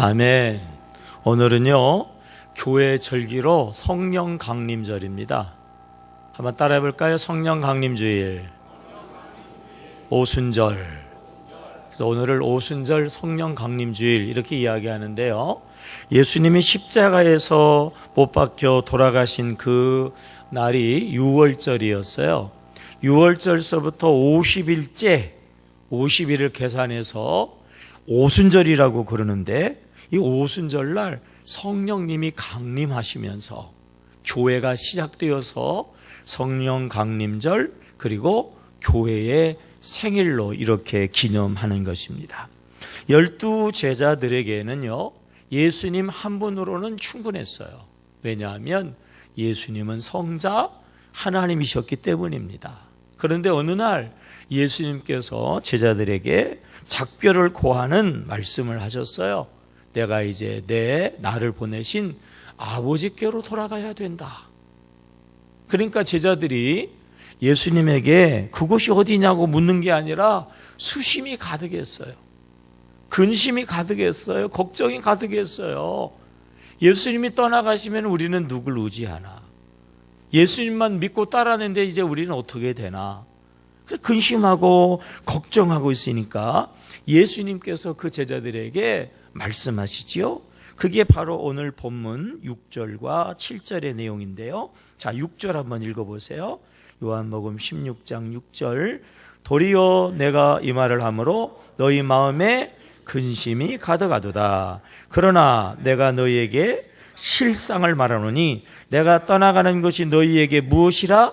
아멘. 오늘은요, 교회 절기로 성령 강림절입니다. 한번 따라해 볼까요? 성령 강림주일, 오순절. 그래서 오늘을 오순절 성령 강림주일 이렇게 이야기하는데요, 예수님이 십자가에서 못 박혀 돌아가신 그 날이 6월절이었어요. 6월절서부터 50일째 50일을 계산해서 오순절이라고 그러는데, 이 오순절날 성령님이 강림하시면서 교회가 시작되어서 성령 강림절, 그리고 교회의 생일로 이렇게 기념하는 것입니다. 12 제자들에게는요, 예수님 한 분으로는 충분했어요. 왜냐하면 예수님은 성자 하나님이셨기 때문입니다. 그런데 어느 날 예수님께서 제자들에게 작별을 고하는 말씀을 하셨어요. 내가 이제 나를 보내신 아버지께로 돌아가야 된다. 그러니까 제자들이 예수님에게 그곳이 어디냐고 묻는 게 아니라 수심이 가득했어요. 근심이 가득했어요. 걱정이 가득했어요. 예수님이 떠나가시면 우리는 누굴 의지하나? 예수님만 믿고 따라하는데 이제 우리는 어떻게 되나? 근심하고 걱정하고 있으니까 예수님께서 그 제자들에게 말씀하시지요. 그게 바로 오늘 본문 6절과 7절의 내용인데요. 자, 6절 한번 읽어보세요. 요한복음 16장 6절. 도리어 내가 이 말을 하므로 너희 마음에 근심이 가득하도다. 그러나 내가 너희에게 실상을 말하노니 내가 떠나가는 것이 너희에게 무엇이라?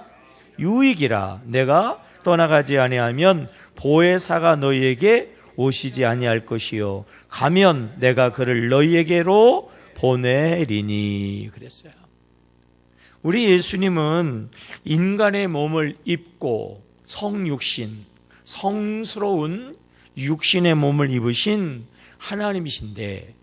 유익이라. 내가 떠나가지 아니하면 보혜사가 너희에게 오시지 아니할 것이요 가면 내가 그를 너희에게로 보내리니. 그랬어요. 우리 예수님은 인간의 몸을 입고 성육신, 성스러운 육신의 몸을 입으신 하나님이신데,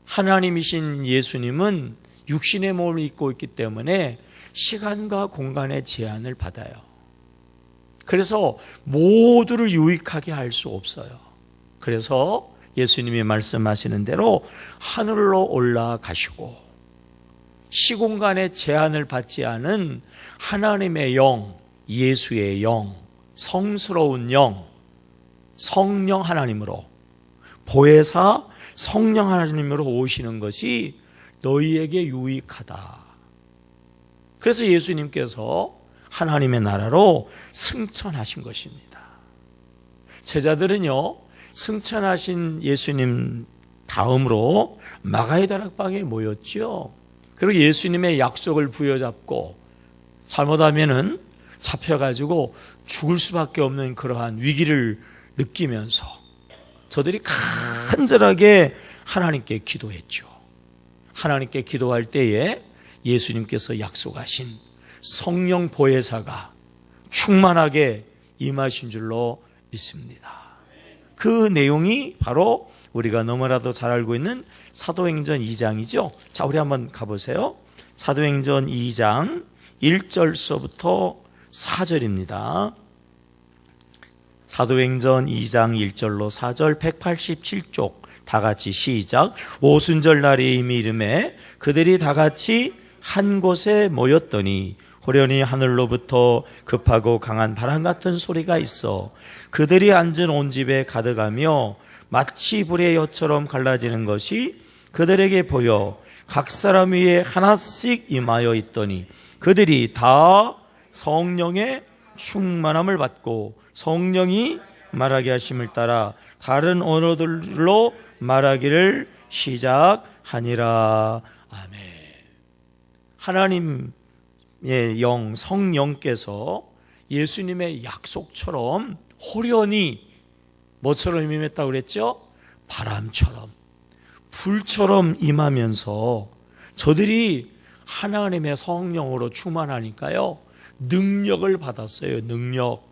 하나님이신 예수님은 육신의 몸을 입고 있기 때문에 시간과 공간의 제한을 받아요. 그래서 모두를 유익하게 할 수 없어요. 그래서 예수님이 말씀하시는 대로 하늘로 올라가시고 시공간의 제한을 받지 않은 하나님의 영, 예수의 영, 성스러운 영, 성령 하나님으로, 보혜사 성령 하나님으로 오시는 것이 너희에게 유익하다. 그래서 예수님께서 하나님의 나라로 승천하신 것입니다. 제자들은요, 승천하신 예수님 다음으로 마가의 다락방에 모였죠. 그리고 예수님의 약속을 부여잡고 잘못하면은 잡혀가지고 죽을 수밖에 없는 그러한 위기를 느끼면서 저들이 간절하게 하나님께 기도했죠. 하나님께 기도할 때에 예수님께서 약속하신 성령 보혜사가 충만하게 임하신 줄로 믿습니다. 그 내용이 바로 우리가 너무나도 잘 알고 있는 사도행전 2장이죠. 자, 우리 한번 가보세요. 사도행전 2장 1절서부터 4절입니다. 사도행전 2장 1절로 4절 187쪽 다 같이 시작. 오순절 날이 이미 이름에 그들이 다 같이 한 곳에 모였더니 호련히 하늘로부터 급하고 강한 바람 같은 소리가 있어 그들이 앉은 온 집에 가득하며 마치 불의 엿처럼 갈라지는 것이 그들에게 보여 각 사람 위에 하나씩 임하여 있더니 그들이 다 성령의 충만함을 받고 성령이 말하게 하심을 따라 다른 언어들로 말하기를 시작하니라. 아멘. 하나님의 영, 성령께서 예수님의 약속처럼 호련히 뭐처럼 임했다고 그랬죠? 바람처럼, 불처럼 임하면서 저들이 하나님의 성령으로 충만하니까요, 능력을 받았어요. 능력.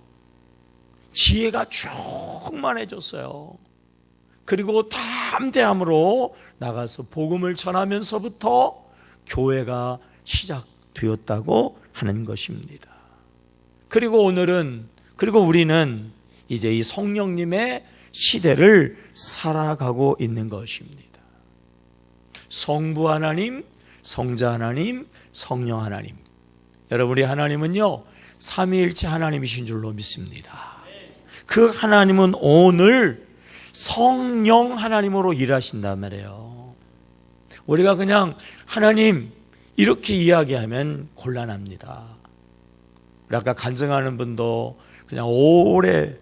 지혜가 충만해졌어요. 그리고 담대함으로 나가서 복음을 전하면서부터 교회가 시작되었다고 하는 것입니다. 그리고 우리는 이제 이 성령님의 시대를 살아가고 있는 것입니다. 성부 하나님, 성자 하나님, 성령 하나님. 여러분, 우리 하나님은요 삼위일체 하나님이신 줄로 믿습니다. 그 하나님은 오늘 성령 하나님으로 일하신단 말이에요. 우리가 그냥 하나님 이렇게 이야기하면 곤란합니다. 우리 아까 간증하는 분도 그냥 오래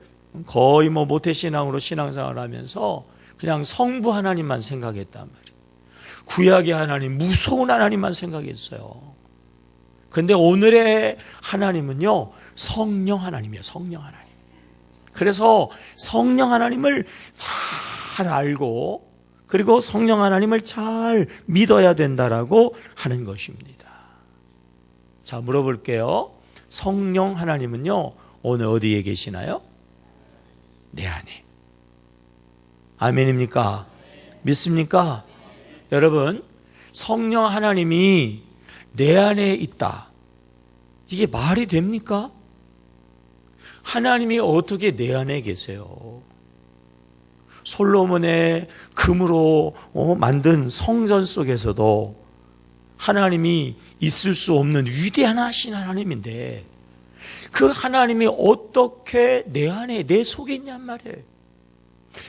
거의 모태신앙으로 신앙생활을 하면서 그냥 성부 하나님만 생각했단 말이에요. 구약의 하나님, 무서운 하나님만 생각했어요. 근데 오늘의 하나님은요 성령 하나님이에요. 성령 하나님. 그래서 성령 하나님을 잘 알고 그리고 성령 하나님을 잘 믿어야 된다라고 하는 것입니다. 자, 물어볼게요. 성령 하나님은요 오늘 어디에 계시나요? 내 안에. 아멘입니까? 믿습니까? 여러분, 성령 하나님이 내 안에 있다. 이게 말이 됩니까? 하나님이 어떻게 내 안에 계세요? 솔로몬의 금으로 만든 성전 속에서도 하나님이 있을 수 없는 위대하신 하나님인데 그 하나님이 어떻게 내 안에 내 속에 있냔 말이에요.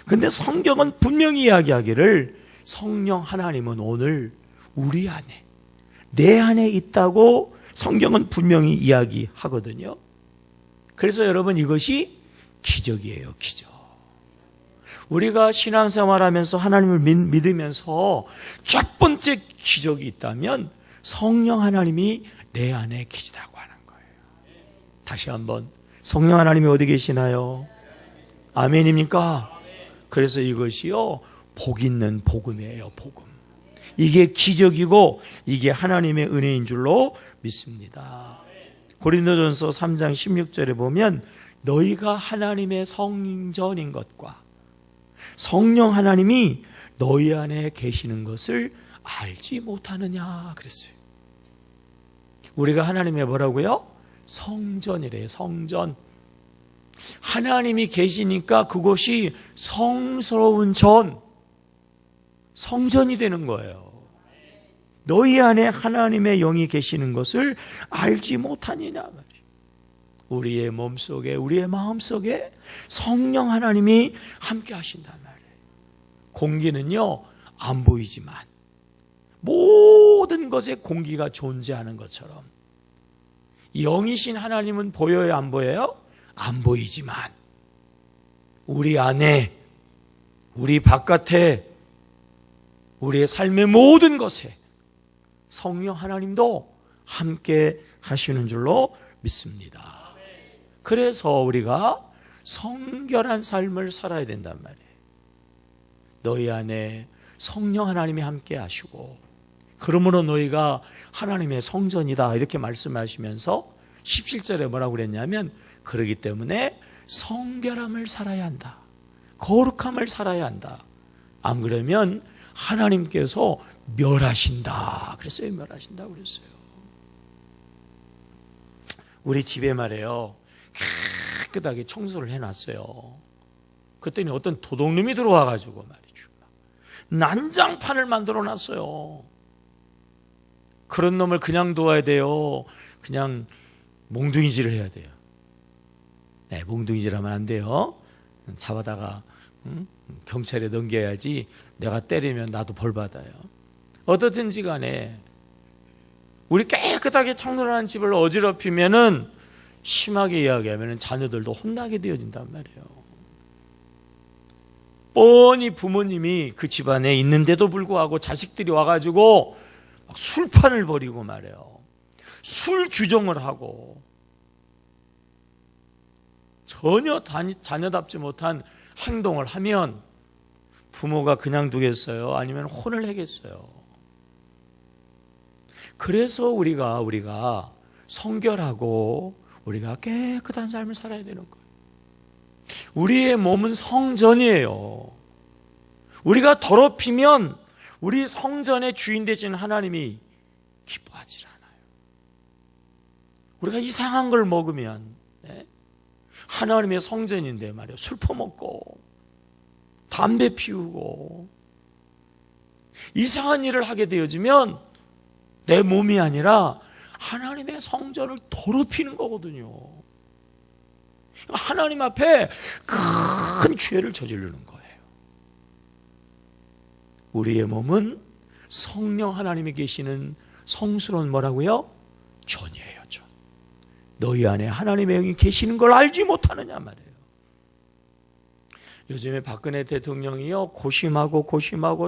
근데 성경은 분명히 이야기하기를 성령 하나님은 오늘 우리 안에 내 안에 있다고 성경은 분명히 이야기하거든요. 그래서 여러분 이것이 기적이에요. 기적. 우리가 신앙생활하면서 하나님을 믿으면서 첫 번째 기적이 있다면 성령 하나님이 내 안에 계시다고 하는 거예요. 다시 한번, 성령 하나님이 어디 계시나요? 아멘입니까? 그래서 이것이요 복 있는 복음이에요. 복음. 이게 기적이고 이게 하나님의 은혜인 줄로 믿습니다. 고린도전서 3장 16절에 보면 너희가 하나님의 성전인 것과 성령 하나님이 너희 안에 계시는 것을 알지 못하느냐 그랬어요. 우리가 하나님의 뭐라고요? 성전이래요. 성전. 하나님이 계시니까 그곳이 성스러운 성전이 되는 거예요. 너희 안에 하나님의 영이 계시는 것을 알지 못하느냐 말이에요. 우리의 몸속에 우리의 마음속에 성령 하나님이 함께 하신단 말이에요. 공기는요 안 보이지만 모든 것에 공기가 존재하는 것처럼 영이신 하나님은 보여요? 안 보여요? 안 보이지만 우리 안에 우리 바깥에 우리의 삶의 모든 것에 성령 하나님도 함께 하시는 줄로 믿습니다. 그래서 우리가 성결한 삶을 살아야 된단 말이에요. 너희 안에 성령 하나님이 함께 하시고 그러므로 너희가 하나님의 성전이다 이렇게 말씀하시면서 17절에 뭐라고 그랬냐면 그러기 때문에 성결함을 살아야 한다. 거룩함을 살아야 한다. 안 그러면 하나님께서 멸하신다 그랬어요. 멸하신다 그랬어요. 우리 집에 말이에요 깨끗하게 청소를 해놨어요. 그랬더니 어떤 도둑놈이 들어와가지고 말이죠 난장판을 만들어 놨어요. 그런 놈을 그냥 둬야 돼요? 그냥 몽둥이질을 해야 돼요? 네, 몽둥이질하면 안 돼요. 잡아다가 경찰에 넘겨야지. 내가 때리면 나도 벌 받아요. 어떻든지 간에 우리 깨끗하게 청소를 한 집을 어지럽히면은 심하게 이야기하면 자녀들도 혼나게 되어진단 말이에요. 뻔히 부모님이 그 집안에 있는데도 불구하고 자식들이 와가지고 막 술판을 벌이고 말이에요. 술 규정을 하고 전혀 자녀답지 못한 행동을 하면 부모가 그냥 두겠어요? 아니면 혼을 내겠어요? 그래서 우리가 성결하고 우리가 깨끗한 삶을 살아야 되는 거예요. 우리의 몸은 성전이에요. 우리가 더럽히면 우리 성전의 주인 되신 하나님이 기뻐하지 않아요. 우리가 이상한 걸 먹으면 하나님의 성전인데 말이에요. 술 퍼먹고 담배 피우고 이상한 일을 하게 되어지면 내 몸이 아니라 하나님의 성전을 더럽히는 거거든요. 하나님 앞에 큰 죄를 저지르는 거예요. 우리의 몸은 성령 하나님이 계시는 성스러운 뭐라고요? 전이에요, 전. 너희 안에 하나님의 영이 계시는 걸 알지 못하느냐 말이에요. 요즘에 박근혜 대통령이요, 고심하고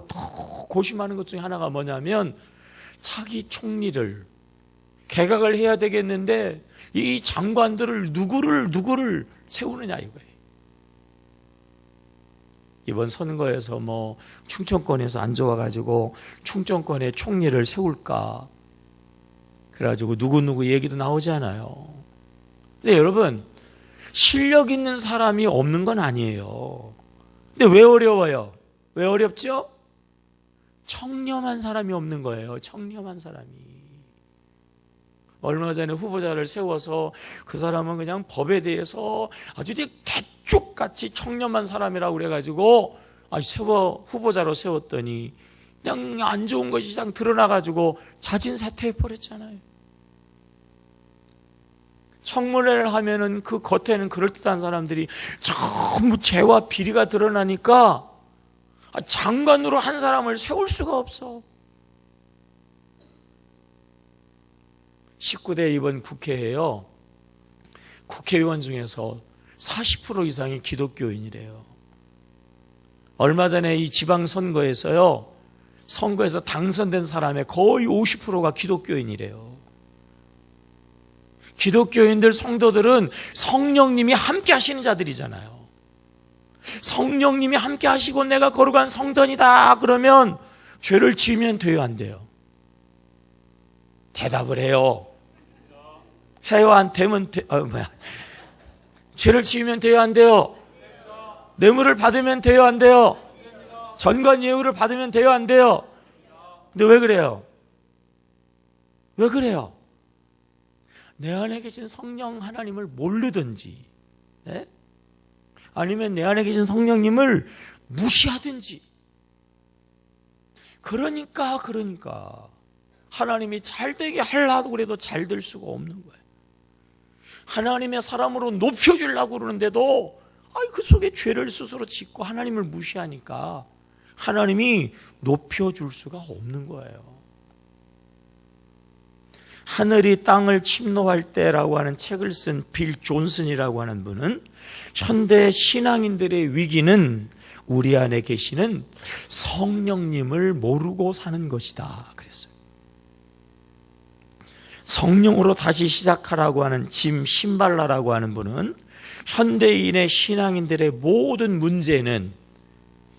더 고심하는 것 중에 하나가 뭐냐면 자기 총리를 개각을 해야 되겠는데 이 장관들을 누구를 세우느냐 이거예요. 이번 선거에서 뭐 충청권에서 안 좋아가지고 충청권에 총리를 세울까, 그래가지고 누구 얘기도 나오잖아요. 근데 여러분, 실력 있는 사람이 없는 건 아니에요. 근데 왜 어려워요? 왜 어렵죠? 청렴한 사람이 없는 거예요. 청렴한 사람이. 얼마 전에 후보자를 세워서 그 사람은 그냥 법에 대해서 아주 대쪽같이 청렴한 사람이라고 그래가지고 후보자로 세웠더니 그냥 안 좋은 것이 그냥 드러나가지고 자진 사퇴해버렸잖아요. 청문회를 하면은 그 겉에는 그럴듯한 사람들이 전부 죄와 비리가 드러나니까 장관으로 한 사람을 세울 수가 없어. 19대 이번 국회에요, 국회의원 중에서 40% 이상이 기독교인이래요. 얼마 전에 이 지방선거에서요, 선거에서 당선된 사람의 거의 50%가 기독교인이래요. 기독교인들 성도들은 성령님이 함께 하시는 자들이잖아요. 성령님이 함께 하시고 내가 거룩한 성전이다 그러면 죄를 지으면 돼요, 안 돼요? 대답을 해요. 해요, 안 되면 죄를 지으면 돼요, 안 돼요? 뇌물을 받으면 돼요, 안 돼요? 전관 예우를 받으면 돼요, 안 돼요? 근데 왜 그래요? 왜 그래요? 내 안에 계신 성령 하나님을 모르든지, 네? 아니면 내 안에 계신 성령님을 무시하든지. 그러니까 하나님이 잘되게 하려고 그래도 잘 될 수가 없는 거예요. 하나님의 사람으로 높여주려고 그러는데도 그 속에 죄를 스스로 짓고 하나님을 무시하니까 하나님이 높여줄 수가 없는 거예요. 하늘이 땅을 침노할 때라고 하는 책을 쓴 빌 존슨이라고 하는 분은 현대 신앙인들의 위기는 우리 안에 계시는 성령님을 모르고 사는 것이다 그랬어요. 성령으로 다시 시작하라고 하는 짐 신발라라고 하는 분은 현대인의 신앙인들의 모든 문제는,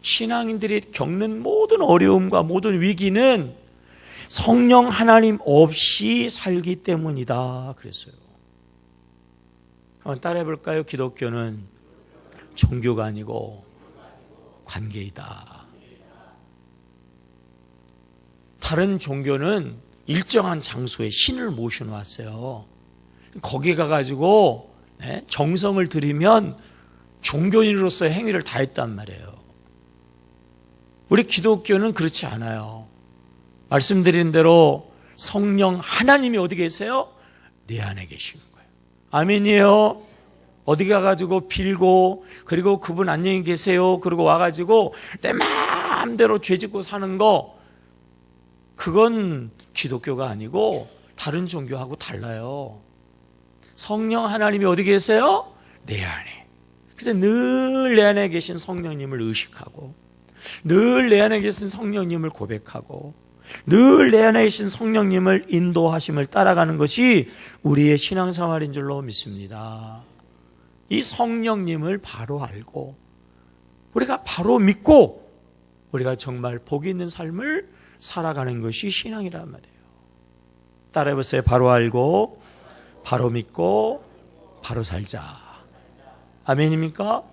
신앙인들이 겪는 모든 어려움과 모든 위기는 성령 하나님 없이 살기 때문이다 그랬어요. 한번 따라해 볼까요? 기독교는 종교가 아니고 관계이다. 다른 종교는 일정한 장소에 신을 모셔놓았어요. 거기 가가지고 정성을 들이면 종교인으로서의 행위를 다 했단 말이에요. 우리 기독교는 그렇지 않아요. 말씀드린 대로 성령 하나님이 어디 계세요? 내 안에 계시는 거예요. 아멘이에요. 어디 가가지고 빌고 그리고 그분 안녕히 계세요 그러고 와가지고 내 마음대로 죄짓고 사는 거, 그건 기독교가 아니고 다른 종교하고 달라요. 성령 하나님이 어디 계세요? 내 안에. 그래서 늘 내 안에 계신 성령님을 의식하고, 늘 내 안에 계신 성령님을 고백하고, 늘 내 안에 계신 성령님을 인도하심을 따라가는 것이 우리의 신앙생활인 줄로 믿습니다. 이 성령님을 바로 알고 우리가 바로 믿고 우리가 정말 복이 있는 삶을 살아가는 것이 신앙이란 말이에요. 따라해보세요. 바로 알고 바로 믿고 바로 살자. 아멘입니까?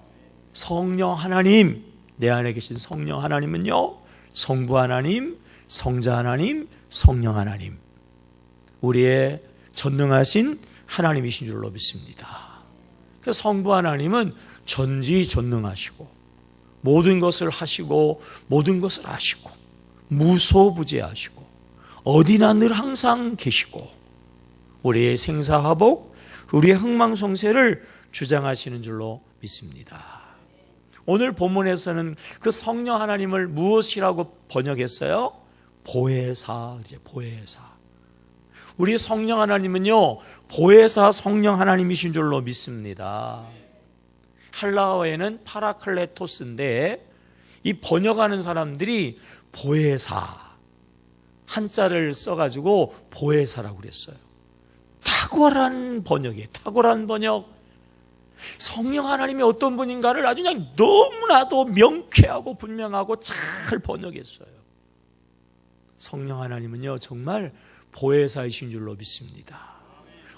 성령 하나님, 내 안에 계신 성령 하나님은요, 성부 하나님, 성자 하나님, 성령 하나님, 우리의 전능하신 하나님이신 줄로 믿습니다. 그래서 성부 하나님은 전지전능하시고 모든 것을 하시고 모든 것을 아시고 무소부재하시고 어디나 늘 항상 계시고 우리의 생사화복, 우리의 흥망성쇠를 주장하시는 줄로 믿습니다. 오늘 본문에서는 그 성령 하나님을 무엇이라고 번역했어요? 보혜사, 이제 보혜사. 우리 성령 하나님은요, 보혜사 성령 하나님이신 줄로 믿습니다. 헬라어에는 파라클레토스인데 이 번역하는 사람들이 보혜사 한자를 써가지고 보혜사라고 그랬어요. 탁월한 번역이에요. 탁월한 번역. 성령 하나님이 어떤 분인가를 아주 그냥 너무나도 명쾌하고 분명하고 잘 번역했어요. 성령 하나님은요, 정말 보혜사이신 줄로 믿습니다.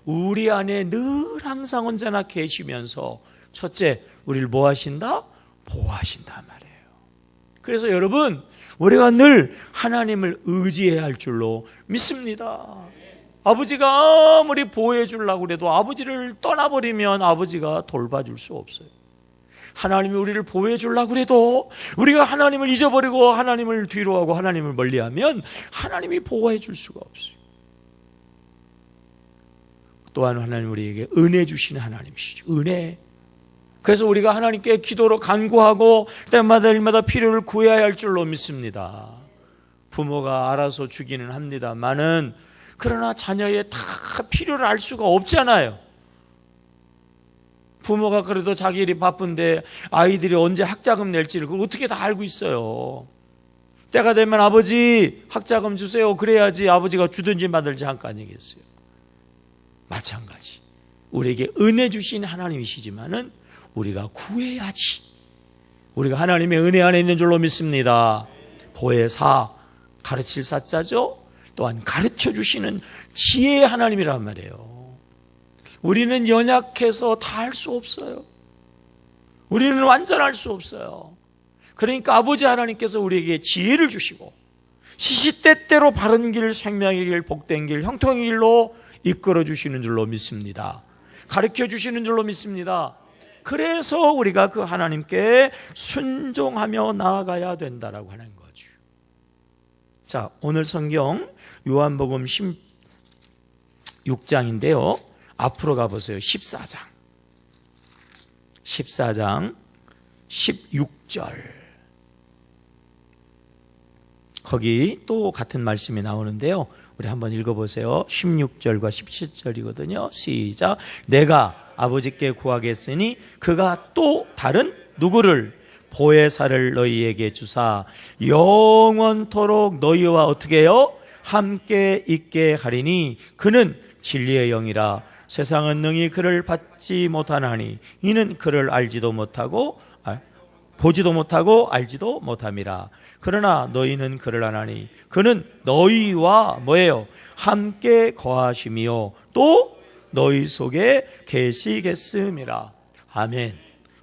우리 안에 늘 항상 언제나 계시면서 첫째, 우리를 뭐 하신다? 보호하신단 말이에요. 그래서 여러분, 우리가 늘 하나님을 의지해야 할 줄로 믿습니다. 아버지가 아무리 보호해 주려고 해도 아버지를 떠나버리면 아버지가 돌봐줄 수 없어요. 하나님이 우리를 보호해 주려고 해도 우리가 하나님을 잊어버리고 하나님을 뒤로 하고 하나님을 멀리하면 하나님이 보호해 줄 수가 없어요. 또한 하나님 우리에게 은혜 주시는 하나님이시죠. 은혜. 그래서 우리가 하나님께 기도로 간구하고 때마다 일마다 필요를 구해야 할 줄로 믿습니다. 부모가 알아서 주기는 합니다만은 그러나 자녀의 다 필요를 알 수가 없잖아요. 부모가 그래도 자기 일이 바쁜데 아이들이 언제 학자금 낼지를 그걸 어떻게 다 알고 있어요. 때가 되면 아버지 학자금 주세요. 그래야지 아버지가 주든지 말든지 한 거 아니겠어요. 마찬가지. 우리에게 은혜 주신 하나님이시지만은 우리가 구해야지. 우리가 하나님의 은혜 안에 있는 줄로 믿습니다. 보혜사, 가르칠 사자죠. 또한 가르쳐 주시는 지혜의 하나님이란 말이에요. 우리는 연약해서 다 할 수 없어요. 우리는 완전할 수 없어요. 그러니까 아버지 하나님께서 우리에게 지혜를 주시고 시시때때로 바른 길, 생명의 길, 복된 길, 형통의 길로 이끌어 주시는 줄로 믿습니다. 가르쳐 주시는 줄로 믿습니다. 그래서 우리가 그 하나님께 순종하며 나아가야 된다라고 하는 거죠. 자, 오늘 성경 요한복음 16장인데요. 앞으로 가보세요. 14장 16절. 거기 또 같은 말씀이 나오는데요. 우리 한번 읽어보세요. 16절과 17절이거든요. 시작. 내가 아버지께 구하겠으니 그가 또 다른 누구를 보혜사를 너희에게 주사 영원토록 너희와 어떻게 해요? 함께 있게 하리니 그는 진리의 영이라. 세상은 능히 그를 받지 못하나니 이는 그를 알지도 못하고 보지도 못하고 알지도 못함이라. 그러나 너희는 그를 아나니 그는 너희와 뭐예요? 함께 거하심이요 또 너희 속에 계시겠음이라. 아멘.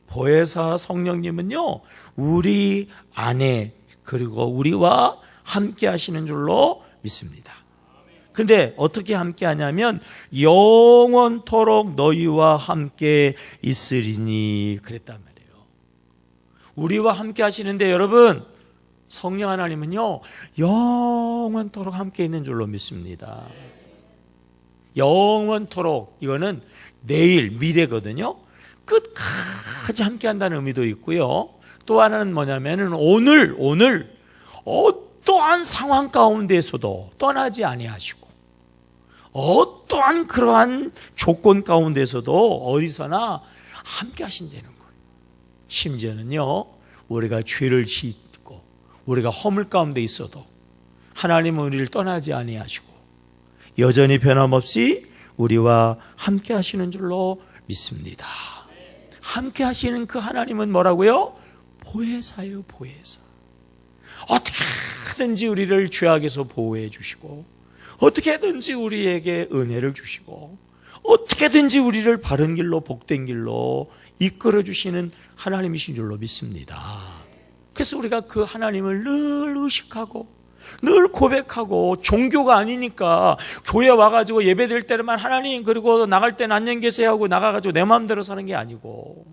보혜사 성령님은요 우리 안에 그리고 우리와 함께 하시는 줄로 믿습니다. 근데 어떻게 함께 하냐면 영원토록 너희와 함께 있으리니 그랬단 말이에요. 우리와 함께 하시는데 여러분, 성령 하나님은요 영원토록 함께 있는 줄로 믿습니다. 영원토록, 이거는 내일, 미래거든요. 끝까지 함께 한다는 의미도 있고요. 또 하나는 뭐냐면은 오늘 어떠한 상황 가운데서도 떠나지 아니하시고 어떠한 그러한 조건 가운데서도 어디서나 함께 하신다는 거예요. 심지어는요 우리가 죄를 짓고 우리가 허물 가운데 있어도 하나님은 우리를 떠나지 아니하시고 여전히 변함없이 우리와 함께 하시는 줄로 믿습니다. 함께 하시는 그 하나님은 뭐라고요? 보혜사예요. 보혜사. 어떻게든지 우리를 죄악에서 보호해 주시고 어떻게든지 우리에게 은혜를 주시고 어떻게든지 우리를 바른 길로 복된 길로 이끌어 주시는 하나님이신 줄로 믿습니다. 그래서 우리가 그 하나님을 늘 의식하고 늘 고백하고, 종교가 아니니까 교회 와가지고 예배드릴 때만 하나님 그리고 나갈 때는 안녕 계세요 하고 나가가지고 내 마음대로 사는 게 아니고,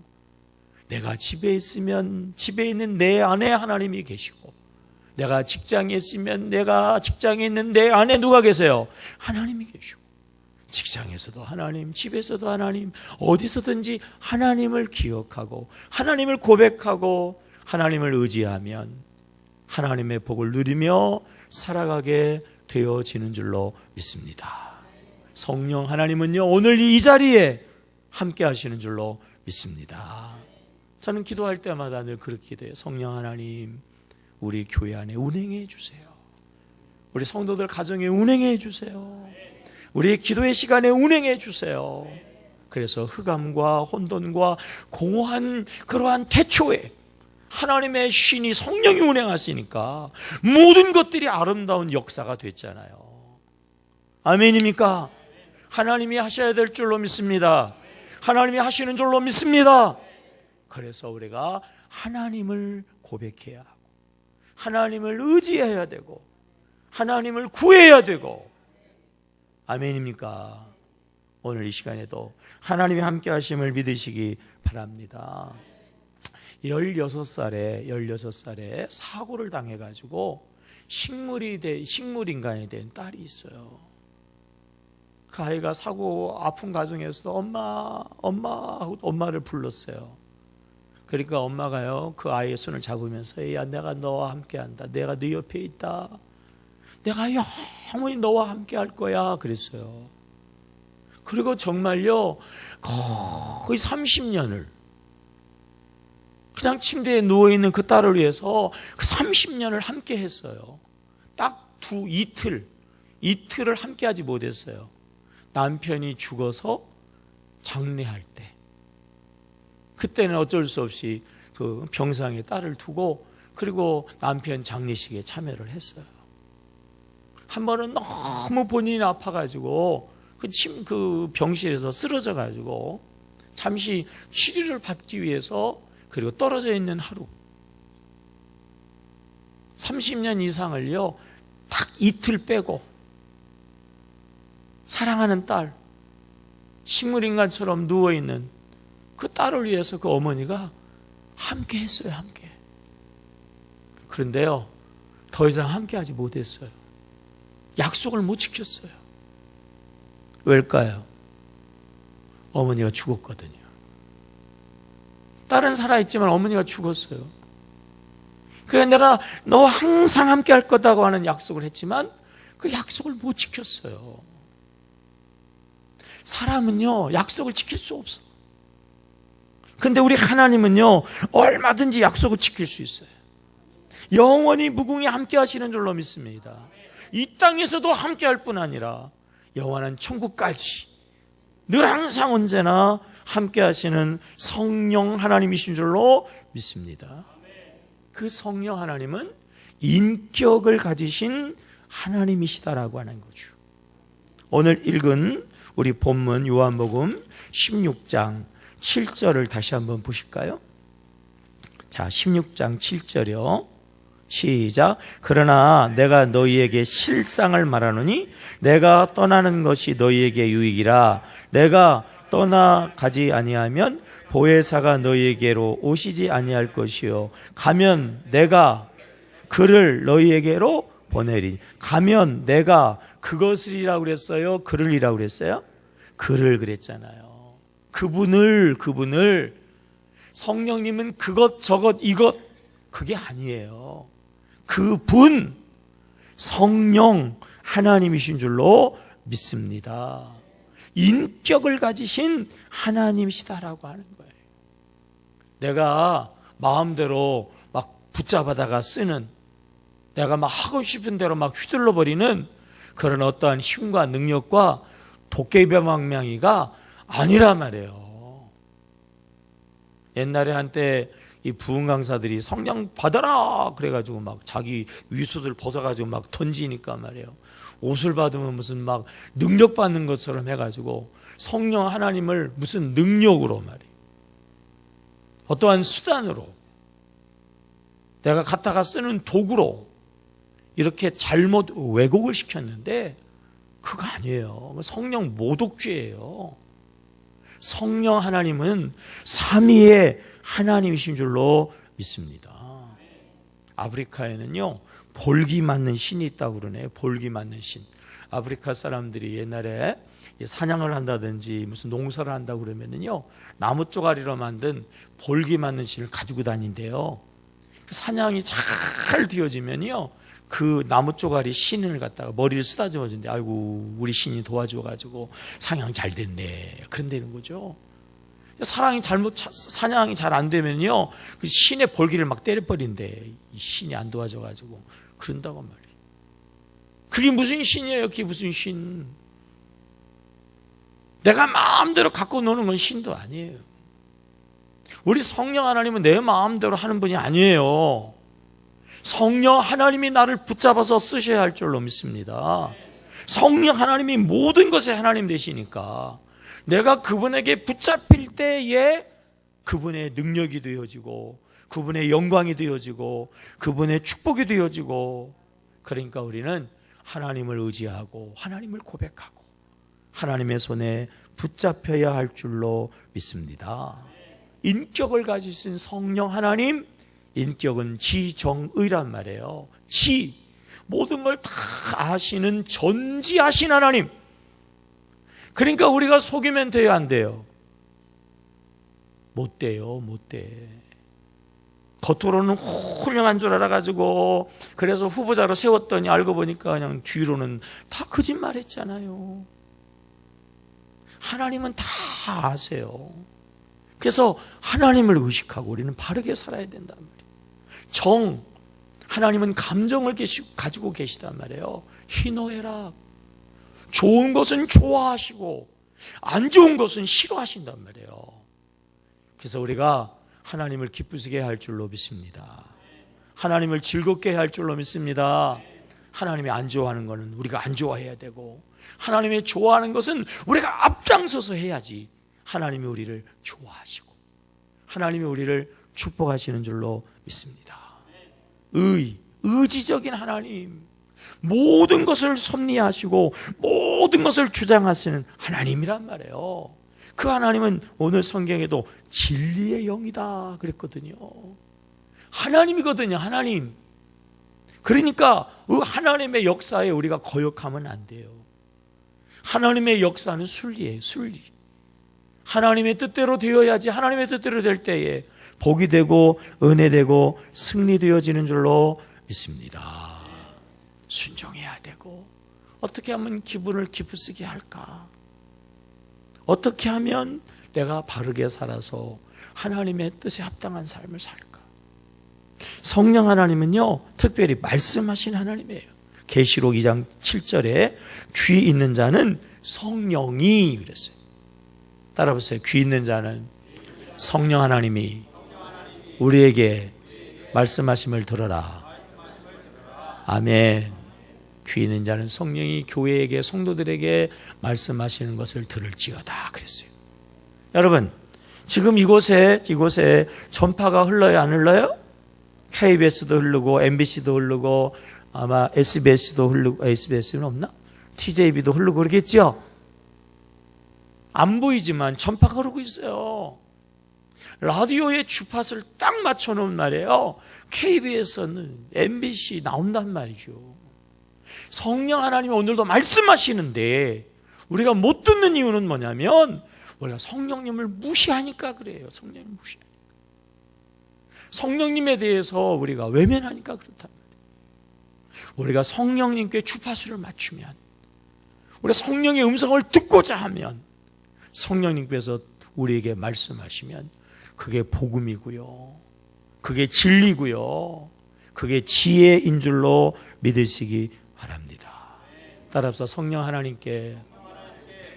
내가 집에 있으면 집에 있는 내 안에 하나님이 계시고 내가 직장에 있으면 내가 직장에 있는 내 안에 누가 계세요? 하나님이 계시고, 직장에서도 하나님, 집에서도 하나님, 어디서든지 하나님을 기억하고 하나님을 고백하고 하나님을 의지하면 하나님의 복을 누리며 살아가게 되어지는 줄로 믿습니다. 성령 하나님은요, 오늘 이 자리에 함께 하시는 줄로 믿습니다. 저는 기도할 때마다 늘 그렇게 기도해요. 성령 하나님, 우리 교회 안에 운행해 주세요. 우리 성도들 가정에 운행해 주세요. 우리의 기도의 시간에 운행해 주세요. 그래서 흑암과 혼돈과 공허한 그러한 태초에 하나님의 신이 성령이 운행하시니까 모든 것들이 아름다운 역사가 됐잖아요. 아멘입니까? 하나님이 하셔야 될 줄로 믿습니다. 하나님이 하시는 줄로 믿습니다. 그래서 우리가 하나님을 고백해야 하고 하나님을 의지해야 되고 하나님을 구해야 되고, 아멘입니까? 오늘 이 시간에도 하나님이 함께 하심을 믿으시기 바랍니다. 16살에 사고를 당해가지고 식물인간이 된 딸이 있어요. 그 아이가 사고 아픈 가정에서 엄마 하고 엄마를 불렀어요. 그러니까 엄마가요, 그 아이의 손을 잡으면서, 야, 내가 너와 함께한다. 내가 네 옆에 있다. 내가 영원히 너와 함께 할 거야. 그랬어요. 그리고 정말요, 거의 30년을 그냥 침대에 누워있는 그 딸을 위해서 그 30년을 함께 했어요. 딱 이틀을 함께 하지 못했어요. 남편이 죽어서 장례할 때, 그때는 어쩔 수 없이 그 병상에 딸을 두고 그리고 남편 장례식에 참여를 했어요. 한 번은 너무 본인이 아파가지고 그 병실에서 쓰러져가지고 잠시 치료를 받기 위해서, 그리고 떨어져 있는 하루 30년 이상을요 딱 이틀 빼고 사랑하는 딸, 식물인간처럼 누워있는 그 딸을 위해서 그 어머니가 함께 했어요. 함께. 그런데요, 더 이상 함께 하지 못했어요. 약속을 못 지켰어요. 왜일까요? 어머니가 죽었거든요. 딸은 살아있지만 어머니가 죽었어요. 그래서 내가 너 항상 함께 할 거다고 하는 약속을 했지만 그 약속을 못 지켰어요. 사람은요, 약속을 지킬 수 없어. 근데 우리 하나님은요, 얼마든지 약속을 지킬 수 있어요. 영원히 무궁히 함께 하시는 줄로 믿습니다. 이 땅에서도 함께 할 뿐 아니라 영원한 천국까지 늘 항상 언제나 함께 하시는 성령 하나님이신 줄로 믿습니다. 그 성령 하나님은 인격을 가지신 하나님이시다라고 하는 거죠. 오늘 읽은 우리 본문 요한복음 16장 7절을 다시 한번 보실까요? 자, 16장 7절이요. 시작. 그러나 내가 너희에게 실상을 말하노니 내가 떠나는 것이 너희에게 유익이라. 내가 떠나가지 아니하면 보혜사가 너희에게로 오시지 아니할 것이요, 가면 내가 그를 너희에게로 보내리니. 가면 내가 그것을이라고 그랬어요? 그를이라고 그랬어요? 그를 그랬잖아요. 그분을 성령님은 그것 저것 이것 그게 아니에요. 그분 성령 하나님이신 줄로 믿습니다. 인격을 가지신 하나님이시다라고 하는 거예요. 내가 마음대로 막 붙잡아다가 쓰는, 내가 막 하고 싶은 대로 막 휘둘러 버리는 그런 어떠한 힘과 능력과 도깨비방망이가 아니란 말이에요. 옛날에 한때 이 부흥 강사들이 성령 받아라 그래가지고 막 자기 위소들 벗어가지고 막 던지니까 말이에요. 옷을 받으면 무슨 막 능력 받는 것처럼 해가지고 성령 하나님을 무슨 능력으로 말이에요, 어떠한 수단으로, 내가 갖다가 쓰는 도구로 이렇게 잘못 왜곡을 시켰는데 그거 아니에요. 성령 모독죄예요. 성령 하나님은 삼위의 하나님이신 줄로 믿습니다. 아프리카에는요 볼기 맞는 신이 있다고 그러네요. 볼기 맞는 신. 아프리카 사람들이 옛날에 사냥을 한다든지 무슨 농사를 한다고 그러면은요, 나무 쪼가리로 만든 볼기 맞는 신을 가지고 다닌대요. 사냥이 잘 되어지면요, 그 나무 쪼가리 신을 갖다가 머리를 쓰다듬어 준대. 아이고, 우리 신이 도와줘가지고 사냥 잘 됐네. 그런다는 거죠. 사냥이 잘 안 되면요, 그 신의 볼기를 막 때려버린대. 이 신이 안 도와줘가지고. 그런다고 말이에요. 그게 무슨 신이에요? 그게 무슨 신? 내가 마음대로 갖고 노는 건 신도 아니에요. 우리 성령 하나님은 내 마음대로 하는 분이 아니에요. 성령 하나님이 나를 붙잡아서 쓰셔야 할 줄로 믿습니다. 성령 하나님이 모든 것의 하나님 되시니까 내가 그분에게 붙잡힐 때에 그분의 능력이 되어지고 그분의 영광이 되어지고 그분의 축복이 되어지고, 그러니까 우리는 하나님을 의지하고 하나님을 고백하고 하나님의 손에 붙잡혀야 할 줄로 믿습니다. 인격을 가지신 성령 하나님, 인격은 지정의란 말이에요. 모든 걸 다 아시는 전지하신 하나님. 그러니까 우리가 속이면 돼요, 안 돼요? 못 돼요, 못 돼. 겉으로는 훌륭한 줄 알아가지고 그래서 후보자로 세웠더니 알고 보니까 그냥 뒤로는 다 거짓말 했잖아요. 하나님은 다 아세요. 그래서 하나님을 의식하고 우리는 바르게 살아야 된단 말이에요. 하나님은 감정을 가지고 계시단 말이에요. 희노애락. 좋은 것은 좋아하시고 안 좋은 것은 싫어하신단 말이에요. 그래서 우리가 하나님을 기쁘시게 할 줄로 믿습니다. 하나님을 즐겁게 할 줄로 믿습니다. 하나님이 안 좋아하는 것은 우리가 안 좋아해야 되고, 하나님이 좋아하는 것은 우리가 앞장서서 해야지 하나님이 우리를 좋아하시고 하나님이 우리를 축복하시는 줄로 믿습니다. 의지적인 하나님, 모든 것을 섭리하시고 모든 것을 주장하시는 하나님이란 말이에요. 그 하나님은 오늘 성경에도 진리의 영이다 그랬거든요. 하나님이거든요, 하나님. 그러니까 그 하나님의 역사에 우리가 거역하면 안 돼요. 하나님의 역사는 순리예요, 순리. 하나님의 뜻대로 되어야지 하나님의 뜻대로 될 때에 복이 되고 은혜되고 승리되어지는 줄로 믿습니다. 순종해야 되고, 어떻게 하면 기분을 기쁘시게 할까? 어떻게 하면 내가 바르게 살아서 하나님의 뜻에 합당한 삶을 살까? 성령 하나님은요, 특별히 말씀하신 하나님이에요. 계시록 2장 7절에 귀 있는 자는 성령이 그랬어요. 따라보세요. 귀 있는 자는 성령 하나님이 우리에게 말씀하심을 들어라. 아멘. 귀 있는 자는 성령이 교회에게, 성도들에게 말씀하시는 것을 들을지어다 그랬어요. 여러분, 지금 이곳에 전파가 흘러요, 안 흘러요? KBS도 흐르고 MBC도 흐르고 아마 SBS도 흐르고, SBS는 없나? TJB도 흐르고 그러겠죠? 안 보이지만 전파가 흐르고 있어요. 라디오의 주파수를 딱 맞춰놓은 말이에요. KBS는 MBC 나온단 말이죠. 성령 하나님이 오늘도 말씀하시는데 우리가 못 듣는 이유는 뭐냐면 우리가 성령님을 무시하니까 그래요. 성령님 무시하니까. 성령님에 대해서 우리가 외면하니까 그렇단 말이에요. 우리가 성령님께 주파수를 맞추면, 우리가 성령의 음성을 듣고자 하면, 성령님께서 우리에게 말씀하시면 그게 복음이고요, 그게 진리고요, 그게 지혜인 줄로 믿으시기 바랍니다. 따라서 성령 하나님께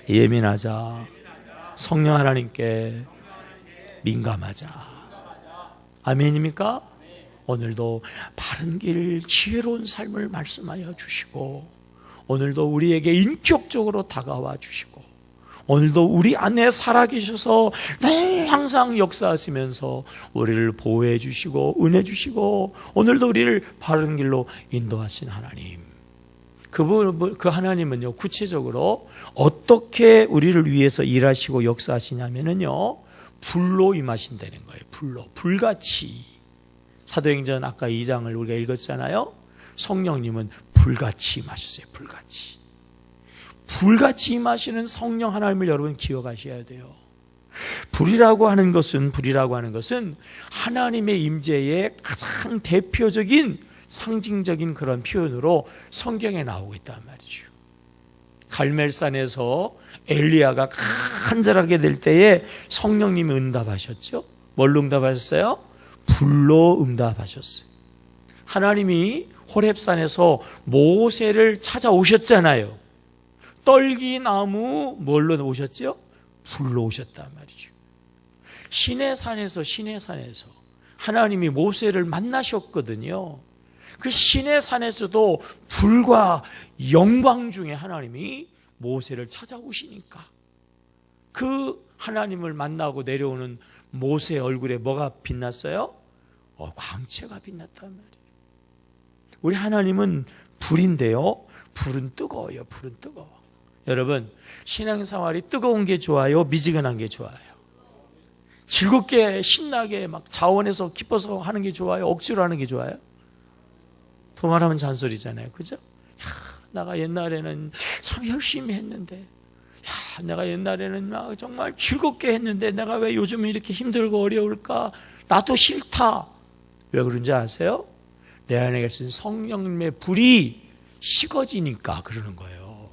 예민하자, 성령 하나님께 민감하자. 아멘입니까? 오늘도 바른 길, 지혜로운 삶을 말씀하여 주시고, 오늘도 우리에게 인격적으로 다가와 주시고, 오늘도 우리 안에 살아계셔서 늘 항상 역사하시면서 우리를 보호해 주시고 은혜 주시고 오늘도 우리를 바른 길로 인도하신 하나님, 그 하나님은요, 구체적으로 어떻게 우리를 위해서 일하시고 역사하시냐면요, 불로 임하신다는 거예요. 불같이. 사도행전 아까 2장을 우리가 읽었잖아요. 성령님은 불같이 임하셨어요. 불같이 임하시는 성령 하나님을 여러분 기억하셔야 돼요. 불이라고 하는 것은 하나님의 임재의 가장 대표적인 상징적인 그런 표현으로 성경에 나오고 있단 말이죠. 갈멜산에서 엘리야가 간절하게 될 때에 성령님이 응답하셨죠. 뭘로 응답하셨어요? 불로 응답하셨어요. 하나님이 호렙산에서 모세를 찾아오셨잖아요. 떨기나무 뭘로 오셨죠? 불로 오셨단 말이죠. 시내산에서 하나님이 모세를 만나셨거든요. 그 시내산에서도 불과 영광 중에 하나님이 모세를 찾아오시니까 그 하나님을 만나고 내려오는 모세 얼굴에 뭐가 빛났어요? 광채가 빛났단 말이에요. 우리 하나님은 불인데요, 불은 뜨거워요. 여러분, 신앙생활이 뜨거운 게 좋아요? 미지근한 게 좋아요? 즐겁게 신나게 막 자원해서 기뻐서 하는 게 좋아요? 억지로 하는 게 좋아요? 더 말하면 잔소리잖아요. 그죠? 내가 옛날에는 참 열심히 했는데, 내가 옛날에는 막 정말 즐겁게 했는데 내가 왜 요즘은 이렇게 힘들고 어려울까? 나도 싫다. 왜 그런지 아세요? 내 안에 계신 성령님의 불이 식어지니까 그러는 거예요.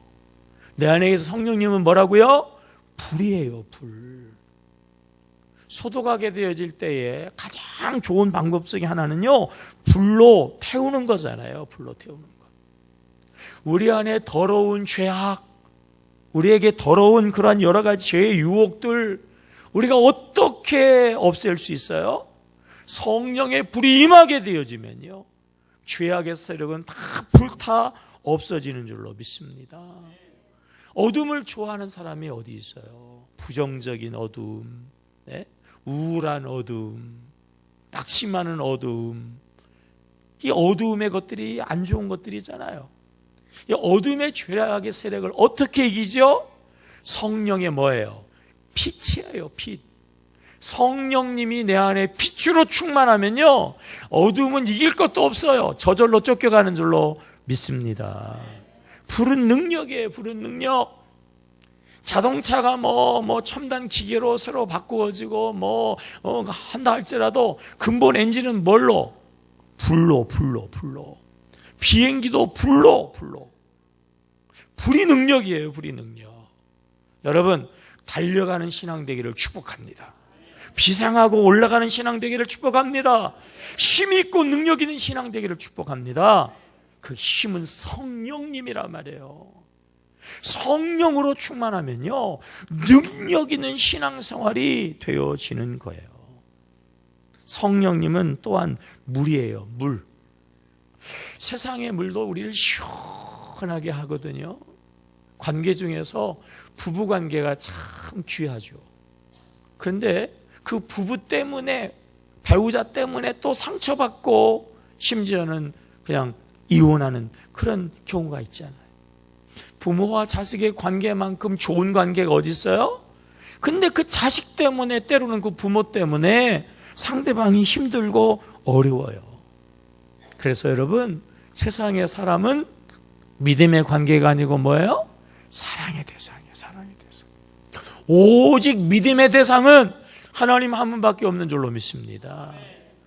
내 안에 계신 성령님은 뭐라고요? 불이에요, 불. 소독하게 되어질 때에 가장 좋은 방법 중에 하나는요, 불로 태우는 거잖아요. 불로 태우는 거. 우리 안에 더러운 죄악, 우리에게 더러운 그러한 여러 가지 죄의 유혹들, 우리가 어떻게 없앨 수 있어요? 성령의 불이 임하게 되어지면요, 죄악의 세력은 다 불타 없어지는 줄로 믿습니다. 어둠을 좋아하는 사람이 어디 있어요? 부정적인 어둠, 우울한 어둠, 낙심하는 어둠, 이 어두움의 것들이 안 좋은 것들이잖아요. 이 어둠의 죄악의 세력을 어떻게 이기죠? 성령의 뭐예요? 빛이에요, 빛. 성령님이 내 안에 빛으로 충만하면요, 어둠은 이길 것도 없어요. 저절로 쫓겨가는 줄로 믿습니다. 불은 능력이에요, 불은 능력. 자동차가 뭐 첨단 기계로 새로 바꾸어지고 한다 할지라도 근본 엔진은 뭘로? 불로. 비행기도 불로. 불이 능력이에요, 불이 능력. 여러분, 달려가는 신앙 되기를 축복합니다. 비상하고 올라가는 신앙 되기를 축복합니다. 힘 있고 능력 있는 신앙 되기를 축복합니다. 그 힘은 성령님이란 말이에요. 성령으로 충만하면요, 능력 있는 신앙생활이 되어지는 거예요. 성령님은 또한 물이에요, 물. 세상의 물도 우리를 시원하게 하거든요. 관계 중에서 부부관계가 참 귀하죠. 그런데 그 부부 때문에, 배우자 때문에 또 상처받고 심지어는 그냥 이혼하는 그런 경우가 있잖아요. 부모와 자식의 관계만큼 좋은 관계가 어디 있어요? 근데 그 자식 때문에, 때로는 그 부모 때문에 상대방이 힘들고 어려워요. 그래서 여러분, 세상의 사람은 믿음의 관계가 아니고 뭐예요? 사랑의 대상이에요. 오직 믿음의 대상은 하나님 한 분밖에 없는 줄로 믿습니다.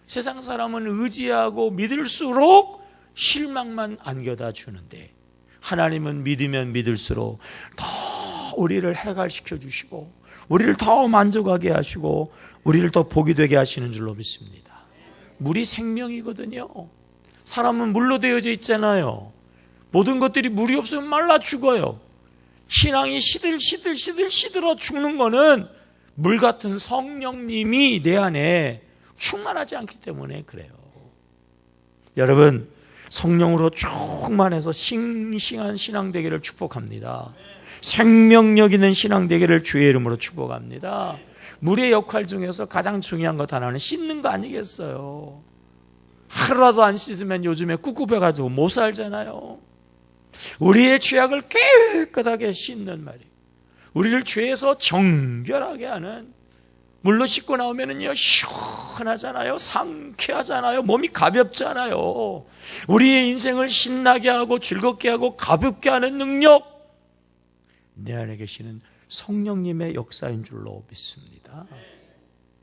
세상 사람은 의지하고 믿을수록 실망만 안겨다 주는데, 하나님은 믿으면 믿을수록 더 우리를 해갈시켜 주시고, 우리를 더 만족하게 하시고, 우리를 더 복이 되게 하시는 줄로 믿습니다. 물이 생명이거든요. 사람은 물로 되어져 있잖아요. 모든 것들이 물이 없으면 말라 죽어요. 신앙이 시들어 죽는 거는 물 같은 성령님이 내 안에 충만하지 않기 때문에 그래요. 여러분, 성령으로 충만해서 싱싱한 신앙 되기를 축복합니다. 생명력 있는 신앙 되기를 주의 이름으로 축복합니다. 물의 역할 중에서 가장 중요한 것 하나는 씻는 거 아니겠어요? 하루라도 안 씻으면 요즘에 꿉꿉해가지고 못 살잖아요. 우리의 죄악을 깨끗하게 씻는 말이에요. 우리를 죄에서 정결하게 하는, 물로 씻고 나오면은요, 시원하잖아요. 상쾌하잖아요. 몸이 가볍잖아요. 우리의 인생을 신나게 하고 즐겁게 하고 가볍게 하는 능력, 내 안에 계시는 성령님의 역사인 줄로 믿습니다.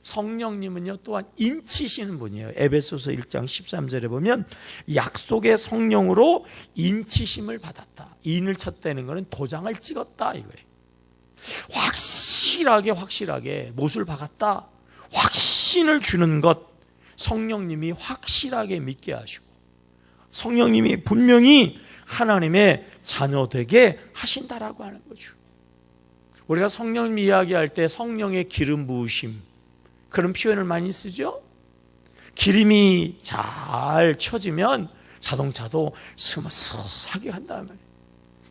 성령님은요 또한 인치시는 분이에요. 에베소서 1장 13절에 보면 약속의 성령으로 인치심을 받았다. 인을 쳤다는 것은 도장을 찍었다 이거예요. 확실하게 못을 박았다. 확신을 주는 것, 성령님이 확실하게 믿게 하시고 성령님이 분명히 하나님의 자녀 되게 하신다라고 하는 거죠. 우리가 성령 이야기할 때 성령의 기름 부으심, 그런 표현을 많이 쓰죠. 기름이 잘 쳐지면 자동차도 스무스하게 한다는 말이에요.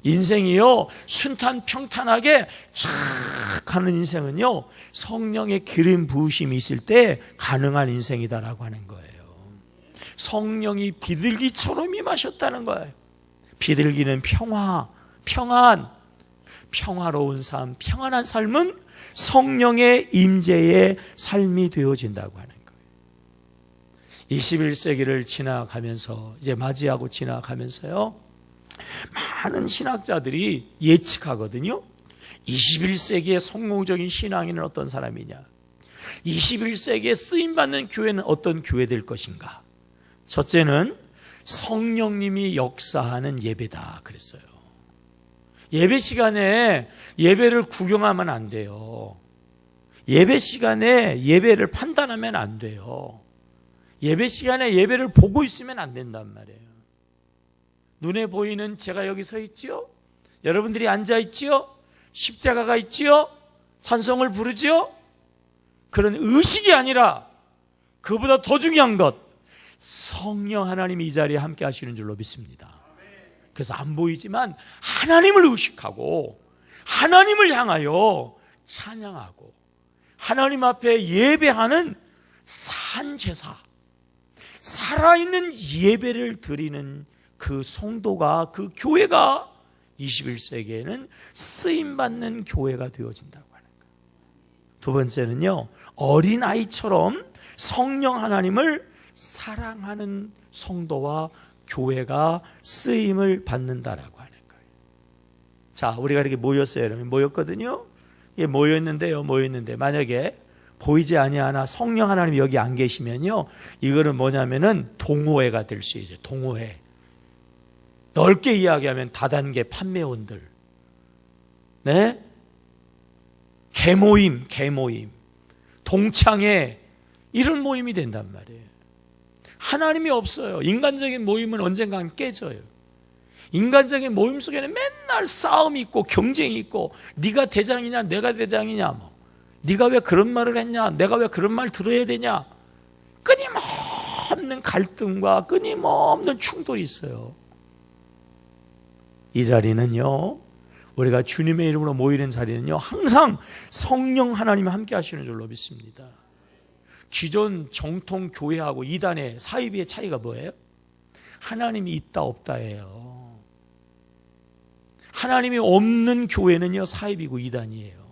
인생이요 순탄 평탄하게 쫙 가는 인생은요 성령의 기름 부으심이 있을 때 가능한 인생이다라고 하는 거예요. 성령이 비둘기처럼 임하셨다는 거예요. 비둘기는 평화로운 삶, 평안한 삶은 성령의 임재의 삶이 되어진다고 하는 거예요. 21세기를 지나가면서 이제 맞이하고 지나가면서요 많은 신학자들이 예측하거든요. 21세기의 성공적인 신앙인은 어떤 사람이냐, 21세기에 쓰임받는 교회는 어떤 교회 될 것인가. 첫째는 성령님이 역사하는 예배다 그랬어요. 예배 시간에 예배를 구경하면 안 돼요. 예배 시간에 예배를 판단하면 안 돼요. 예배 시간에 예배를 보고 있으면 안 된단 말이에요. 눈에 보이는 제가 여기 서 있지요? 여러분들이 앉아 있지요? 십자가가 있지요? 찬송을 부르지요? 그런 의식이 아니라 그보다 더 중요한 것, 성령 하나님이 이 자리에 함께 하시는 줄로 믿습니다. 그래서 안 보이지만 하나님을 의식하고 하나님을 향하여 찬양하고 하나님 앞에 예배하는 산제사, 살아있는 예배를 드리는 그 성도가, 그 교회가 21세기에는 쓰임받는 교회가 되어진다고 하는 거예요. 두 번째는요, 어린아이처럼 성령 하나님을 사랑하는 성도와 교회가 쓰임을 받는다라고 하는 거예요. 자, 우리가 이렇게 모였어요. 여러분 모였거든요. 예, 모였는데 만약에 보이지 아니하나 성령 하나님이 여기 안 계시면요, 이거는 뭐냐면은 동호회가 될 수 있어요. 동호회. 넓게 이야기하면 다단계 판매원들, 네, 개모임, 동창회, 이런 모임이 된단 말이에요. 하나님이 없어요. 인간적인 모임은 언젠가는 깨져요. 인간적인 모임 속에는 맨날 싸움이 있고 경쟁이 있고, 네가 대장이냐 내가 대장이냐, 뭐 네가 왜 그런 말을 했냐, 내가 왜 그런 말 들어야 되냐, 끊임없는 갈등과 끊임없는 충돌이 있어요. 이 자리는요, 우리가 주님의 이름으로 모이는 자리는요, 항상 성령 하나님이 함께 하시는 줄로 믿습니다. 기존 정통 교회하고 이단의 사이비의 차이가 뭐예요? 하나님이 있다 없다예요. 하나님이 없는 교회는요 사이비고 이단이에요.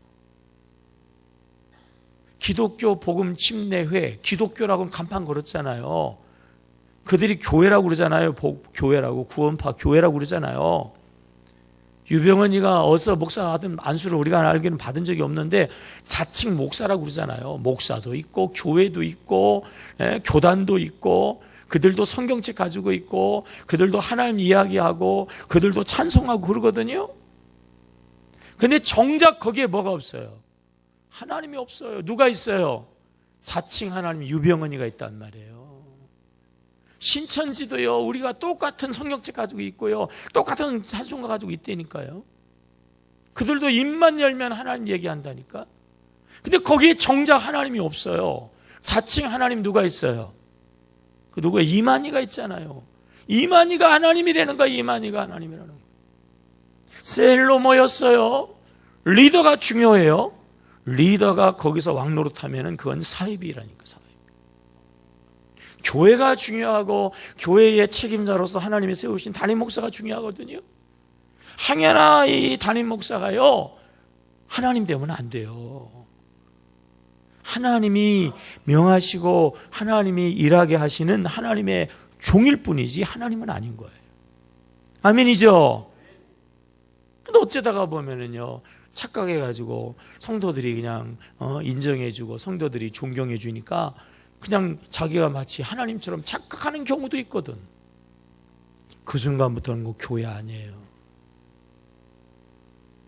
기독교 복음 침례회, 기독교라고는 간판 걸었잖아요. 그들이 교회라고 그러잖아요. 교회라고, 구원파 교회라고 그러잖아요. 유병헌이가 어디서 목사 받은 안수를 우리가 알기는 받은 적이 없는데 자칭 목사라고 그러잖아요. 목사도 있고 교회도 있고 교단도 있고, 그들도 성경책 가지고 있고, 그들도 하나님 이야기하고, 그들도 찬송하고 그러거든요. 근데 정작 거기에 뭐가 없어요? 하나님이 없어요. 누가 있어요? 자칭 하나님 유병헌이가 있단 말이에요. 신천지도요, 우리가 똑같은 성경책 가지고 있고요, 똑같은 찬송가 가지고 있다니까요. 그들도 입만 열면 하나님 얘기한다니까. 근데 거기에 정작 하나님이 없어요. 자칭 하나님 누가 있어요? 그 누구야? 이만희가 있잖아요. 이만희가 하나님이라는 거야. 이만희가 하나님이라는 거야. 셀로 모였어요. 리더가 중요해요. 리더가 거기서 왕노릇하면은 그건 사이비라니까. 사이비. 교회가 중요하고 교회의 책임자로서 하나님이 세우신 담임 목사가 중요하거든요. 행여나 이 담임 목사가요 하나님 되면 안 돼요. 하나님이 명하시고 하나님이 일하게 하시는 하나님의 종일 뿐이지 하나님은 아닌 거예요. 아멘이죠? 근데 어쩌다가 보면은요, 착각해가지고 성도들이 그냥 인정해주고 성도들이 존경해주니까 그냥 자기가 마치 하나님처럼 착각하는 경우도 있거든. 그 순간부터는 그 교회 아니에요.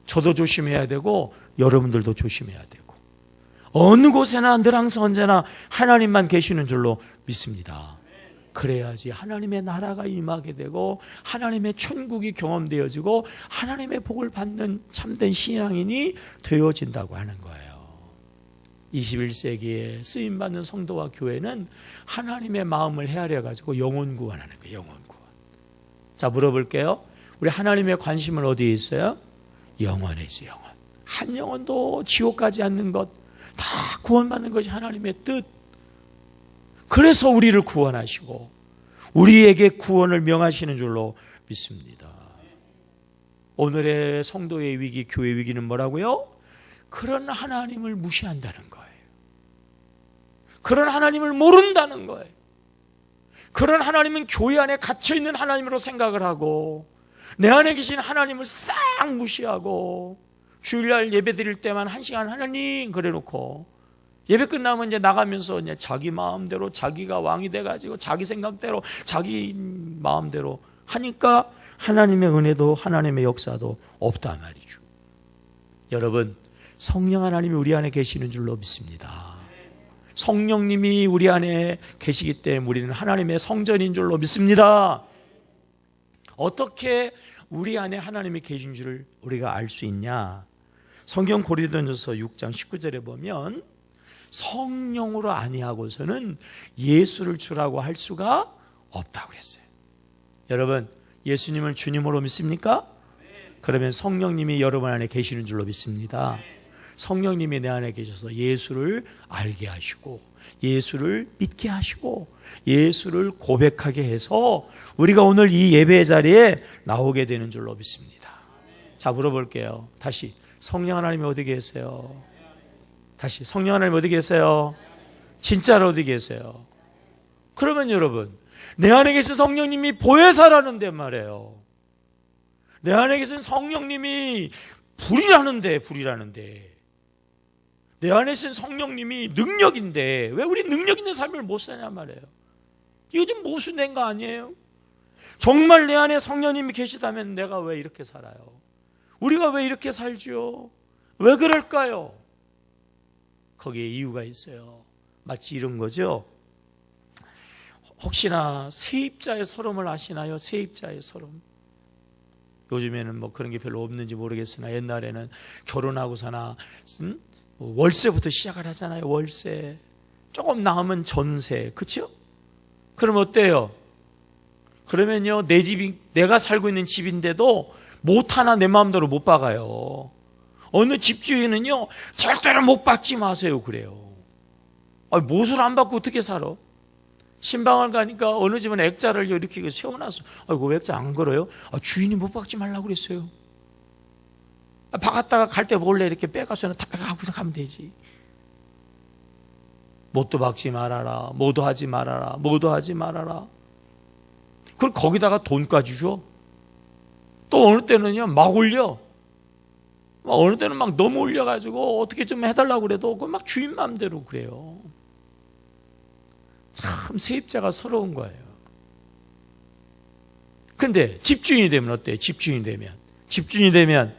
저도 조심해야 되고 여러분들도 조심해야 되고, 어느 곳에나 늘 항상 언제나 하나님만 계시는 줄로 믿습니다. 그래야지 하나님의 나라가 임하게 되고 하나님의 천국이 경험되어지고 하나님의 복을 받는 참된 신앙인이 되어진다고 하는 거예요. 21세기에 쓰임받는 성도와 교회는 하나님의 마음을 헤아려 가지고 영혼 구원하는 거예요. 영혼 구원. 자, 물어볼게요. 우리 하나님의 관심은 어디에 있어요? 영혼에 있어요. 영혼. 한 영혼도 지옥 가지 않는 것, 다 구원받는 것이 하나님의 뜻. 그래서 우리를 구원하시고 우리에게 구원을 명하시는 줄로 믿습니다. 오늘의 성도의 위기, 교회 위기는 뭐라고요? 그런 하나님을 무시한다는 거예요. 그런 하나님을 모른다는 거예요. 그런 하나님은 교회 안에 갇혀있는 하나님으로 생각을 하고 내 안에 계신 하나님을 싹 무시하고 주일날 예배 드릴 때만 1시간 하나님 그래놓고 예배 끝나면 이제 나가면서 이제 자기 마음대로 자기가 왕이 돼가지고 자기 생각대로 자기 마음대로 하니까 하나님의 은혜도 하나님의 역사도 없단 말이죠. 여러분, 성령 하나님이 우리 안에 계시는 줄로 믿습니다. 성령님이 우리 안에 계시기 때문에 우리는 하나님의 성전인 줄로 믿습니다. 어떻게 우리 안에 하나님이 계신 줄을 우리가 알 수 있냐? 성경 고린도전서 6장 19절에 보면 성령으로 아니하고서는 예수를 주라고 할 수가 없다고 그랬어요. 여러분, 예수님을 주님으로 믿습니까? 그러면 성령님이 여러분 안에 계시는 줄로 믿습니다. 성령님이 내 안에 계셔서 예수를 알게 하시고 예수를 믿게 하시고 예수를 고백하게 해서 우리가 오늘 이 예배 자리에 나오게 되는 줄로 믿습니다. 자, 물어볼게요. 다시, 성령 하나님이 어디 계세요? 다시, 성령 하나님 어디 계세요? 진짜로 어디 계세요? 그러면 여러분, 내 안에 계신 성령님이 보혜사라는데 말이에요. 내 안에 계신 성령님이 불이라는데 내 안에 계신 성령님이 능력인데 왜 우리 능력 있는 삶을 못 사냐 말이에요. 이거 좀 모순된 거 아니에요? 정말 내 안에 성령님이 계시다면 내가 왜 이렇게 살아요? 우리가 왜 이렇게 살지요? 왜 그럴까요? 거기에 이유가 있어요. 마치 이런 거죠. 혹시나 세입자의 서름을 아시나요? 세입자의 서름. 요즘에는 뭐 그런 게 별로 없는지 모르겠으나 옛날에는 결혼하고서나 월세부터 시작을 하잖아요. 월세. 조금 나오면 전세. 그렇죠? 그럼 어때요? 그러면요, 내 집이 내가 살고 있는 집인데도 못 하나 내 마음대로 못 박아요. 어느 집주인은요, 절대로 못 박지 마세요 그래요. 못을 안 받고 어떻게 살아? 신방을 가니까 어느 집은 액자를 이렇게 세워놨어. 왜 액자 안 걸어요? 주인이 못 박지 말라고 그랬어요. 박았다가 갈 때 몰래 이렇게 빼가서는 다 빼가고서 가면 되지. 못도 박지 말아라, 뭐도 하지 말아라, 뭐도 하지 말아라. 그럼 거기다가 돈까지 줘. 또 어느 때는요, 막 올려. 어느 때는 막 너무 올려가지고 어떻게 좀 해달라고 그래도 그 막 주인 마음대로 그래요. 참 세입자가 서러운 거예요. 근데 집주인이 되면 어때요? 집주인이 되면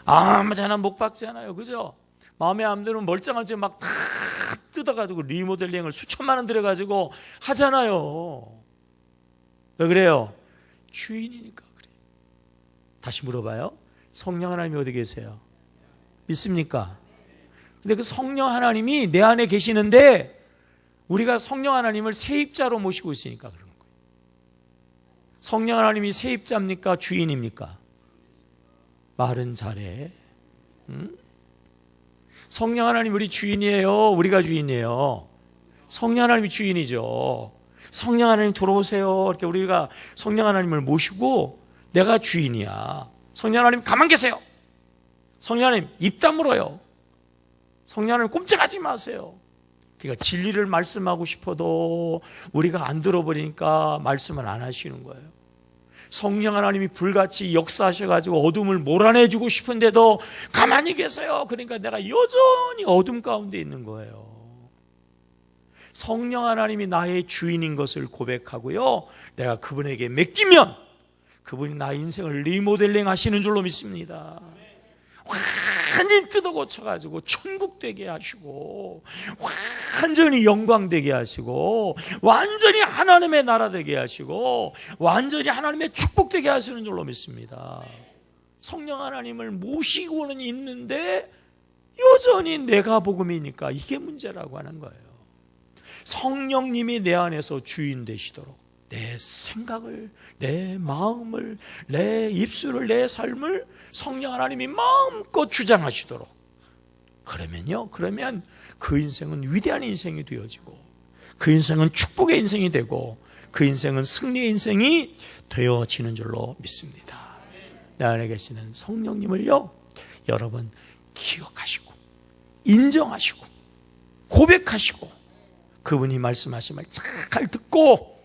아무데나 못 박잖아요. 그죠? 마음에 안 드는 멀쩡한 집 막 다 뜯어가지고 리모델링을 수천만 원 들여가지고 하잖아요. 왜 그래요? 주인이니까 그래요. 다시 물어봐요. 성령 하나님이 어디 계세요? 믿습니까? 근데 그 성령 하나님이 내 안에 계시는데 우리가 성령 하나님을 세입자로 모시고 있으니까 그런 거예요. 성령 하나님이 세입자입니까? 주인입니까? 말은 잘해. 성령 하나님 우리 주인이에요? 우리가 주인이에요? 성령 하나님이 주인이죠. 성령 하나님 들어오세요. 이렇게 우리가 성령 하나님을 모시고 내가 주인이야. 성령 하나님 가만 계세요. 성령 하나님 입 다물어요. 성령 하나님 꼼짝하지 마세요. 그러니까 진리를 말씀하고 싶어도 우리가 안 들어버리니까 말씀을 안 하시는 거예요. 성령 하나님이 불같이 역사하셔가지고 어둠을 몰아내주고 싶은데도 가만히 계세요. 그러니까 내가 여전히 어둠 가운데 있는 거예요. 성령 하나님이 나의 주인인 것을 고백하고요, 내가 그분에게 맡기면 그분이 나의 인생을 리모델링 하시는 줄로 믿습니다. 완전히 뜯어 고쳐가지고 천국 되게 하시고, 완전히 영광 되게 하시고, 완전히 하나님의 나라 되게 하시고, 완전히 하나님의 축복 되게 하시는 줄로 믿습니다. 성령 하나님을 모시고는 있는데 여전히 내가 복음이니까 이게 문제라고 하는 거예요. 성령님이 내 안에서 주인 되시도록 내 생각을, 내 마음을, 내 입술을, 내 삶을 성령 하나님이 마음껏 주장하시도록, 그러면 그 인생은 위대한 인생이 되어지고, 그 인생은 축복의 인생이 되고, 그 인생은 승리의 인생이 되어지는 줄로 믿습니다. 내 안에 계시는 성령님을요, 여러분 기억하시고 인정하시고 고백하시고, 그분이 말씀하심을 잘 듣고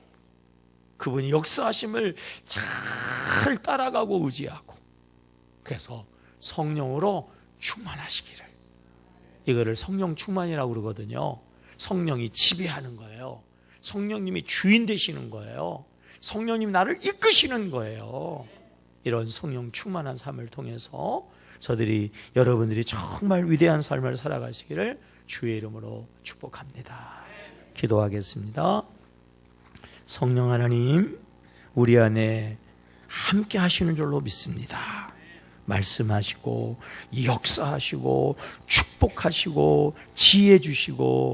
그분이 역사하심을 잘 따라가고 의지하고, 그래서 성령으로 충만하시기를. 이거를 성령 충만이라고 그러거든요. 성령이 지배하는 거예요. 성령님이 주인 되시는 거예요. 성령님이 나를 이끄시는 거예요. 이런 성령 충만한 삶을 통해서 여러분들이 정말 위대한 삶을 살아가시기를 주의 이름으로 축복합니다. 기도하겠습니다. 성령 하나님, 우리 안에 함께 하시는 줄로 믿습니다. 말씀하시고 역사하시고 축복하시고 지혜 주시고